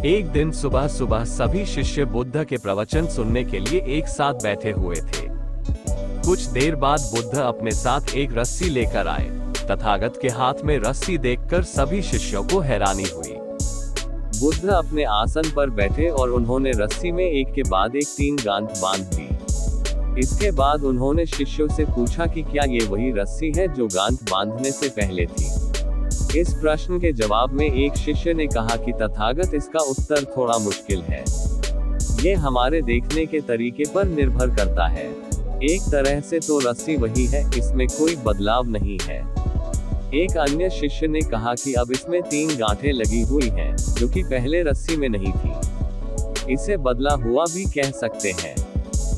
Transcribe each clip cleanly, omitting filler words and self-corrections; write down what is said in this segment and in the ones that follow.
एक दिन सुबह सुबह सभी शिष्य बुद्ध के प्रवचन सुनने के लिए एक साथ बैठे हुए थे। कुछ देर बाद बुद्ध अपने साथ एक रस्सी लेकर आए। तथागत के हाथ में रस्सी देखकर सभी शिष्यों को हैरानी हुई। बुद्ध अपने आसन पर बैठे और उन्होंने रस्सी में एक के बाद एक 3 गांठ बांध दी। इसके बाद उन्होंने शिष्यों से पूछा कि क्या ये वही रस्सी है जो गांठ बांधने से पहले थी। इस प्रश्न के जवाब में एक शिष्य ने कहा कि तथागत, इसका उत्तर थोड़ा मुश्किल है। ये हमारे देखने के तरीके पर निर्भर करता है। एक तरह से तो रस्सी वही है, इसमें कोई बदलाव नहीं है। एक अन्य शिष्य ने कहा कि अब इसमें 3 गांठें लगी हुई हैं, जो कि पहले रस्सी में नहीं थी। इसे बदला हुआ भी कह सकते हैं।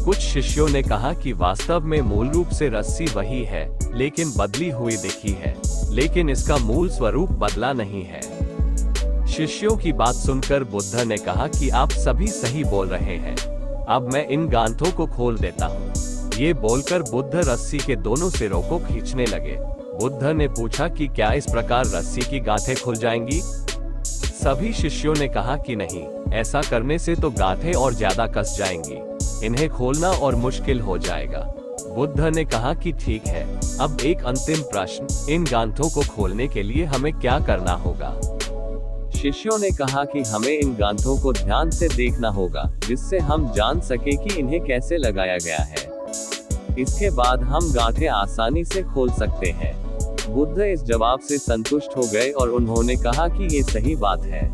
कुछ शिष्यों ने कहा कि वास्तव में मूल रूप से रस्सी वही है, लेकिन बदली हुई दिखी है, लेकिन इसका मूल स्वरूप बदला नहीं है। शिष्यों की बात सुनकर बुद्ध ने कहा कि आप सभी सही बोल रहे हैं। अब मैं इन गांठों को खोल देता हूँ। ये बोलकर बुद्ध रस्सी के दोनों सिरों को खींचने लगे। बुद्ध ने पूछा कि क्या इस प्रकार रस्सी की गांठें खुल जाएंगी? सभी शिष्यों ने कहा कि नहीं, ऐसा करने से तो गांठें और ज्यादा कस जाएंगी। इन्हें खोलना और मुश्किल हो जाएगा। बुद्ध ने कहा कि ठीक है, अब एक अंतिम प्रश्न, इन गांठों को खोलने के लिए हमें क्या करना होगा? शिष्यों ने कहा कि हमें इन गांठों को ध्यान से देखना होगा, जिससे हम जान सके कि इन्हें कैसे लगाया गया है। इसके बाद हम गांठें आसानी से खोल सकते हैं। बुद्ध इस जवाब से संतुष्ट हो गए और उन्होंने कहा कि ये सही बात है।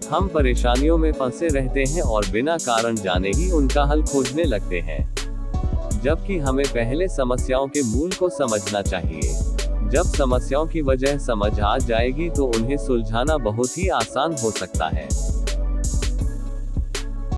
हम परेशानियों में फंसे रहते हैं और बिना कारण जाने ही उनका हल खोजने लगते हैं, जबकि हमें पहले समस्याओं के मूल को समझना चाहिए। जब समस्याओं की वजह समझ आ जाएगी तो उन्हें सुलझाना बहुत ही आसान हो सकता है।